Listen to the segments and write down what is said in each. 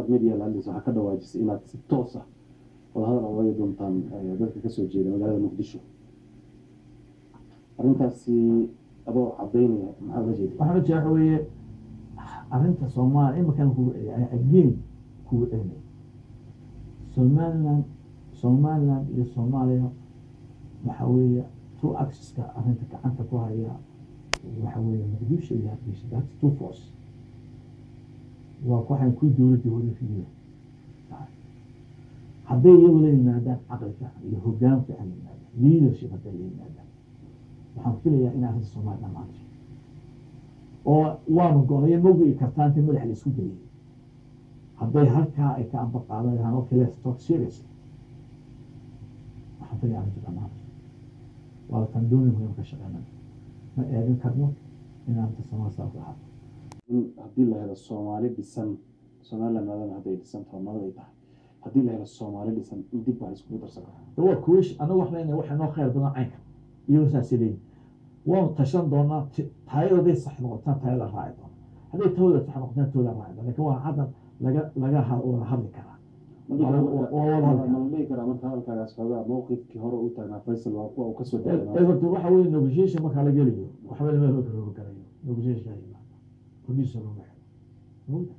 media landis waxa ka dhawaajisay inaad si toos ah wada hadal uga doontaan dadka ka soo jeeda magaalada Muqdisho arrintaasi adoo cadeynaya maxaa la jeedaa waxaan jecel weeye arrinta Soomaaliya in kan ku again ku dheeynay Somaliland iyo Soomaaliya waxa weeye two axis ka arrinta gacanta ku haya waxa weeye Muqdisho iyo Hargeysa that's two force waxaan ku dowladda wada fiiyo hadday iyagu leeyimaadaan caqliga iyo hoggaanka leadership hadday leeyimaadaan waxaan filayaa in arrinta Soomaaliya dhammaanto oo waanu go'ay mogi kartaantii madax la isku dayay hadday halkaa ay ka amba qaadayaan oo kale stock series waxaan filayaa arrinta dhammaanto waa tan doonay muhiim ka shaqeynaa ma eegin karno inaan tasawir saaf lahaa haddii la helo Soomaali dhisan Soomaaliland maadaama hadday dhisan tahay haddii la helo Soomaali dhisan dib baa isku darsan waa kuwish anagu waxa noo khayr badan aynka iyo saasiday waan tashan doonaa taayada sax noqotaa taayada raacdo haday tawada sax noqotaa tawada raacdo laakiin waa hadda laga hadli karaa ma kara marka halkaas xoogaa mowqifkii hore u taagnaa Faisal waa kuwa ka soo daaday waxa weeye negotiation marka la geliyo waxa weeye meel loo garayo negotiation كنيسة روحية موجودة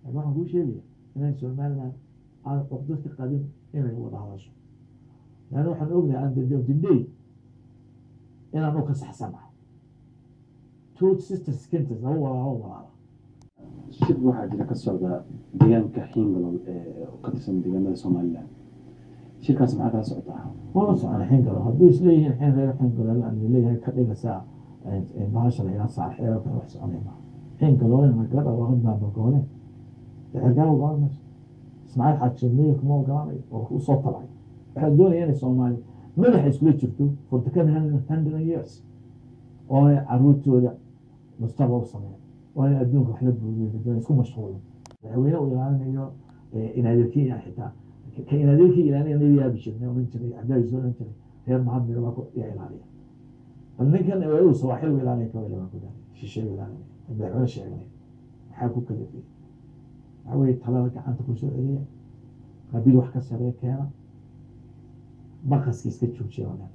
يعني واحد يقول شيء لي أنا سمعنا على قدرة القديم إنه هو ضعاف يعني واحد نقول عند الدين أنا نقص حسنة تو سيسترز كنت هو شد واحد لك الصعدة ديان كحين وقدسم ديان الصومالية شركة سمعتها صعدها والله صعد الحين قالوا هدوس ليه الحين غير الحين قالوا لأن ليه كذا ساعة بهاش اللي صار حياة وكان وحش علينا حين قالوا لنا كذا واحد ما بقوله ترجعوا قال مش اسمعي حتشميه كم هو قال وصوت طلع هدول يعني الصومالي ما راح يسكت شفتوا فكان هندنا ياس وأنا عروت ولا مستوى صناعي وأنا أدونك حلب بدون يكون مشغول وين ولا أنا إن هذيك حتى كإن هذيك إلى أن يبي بشرنا ونشري عداي زول نشري غير محمد ولا كو يعني عليه فالنكن يقولوا صواحي ولا عليك ولا ما كذا شيء ولا عليه ولا شيء عليه حاكوا كذا فيه عوي طلعك عن تكون سؤالية قبيل وحكة سرية كان بقص كيس كتشوف شيء ولا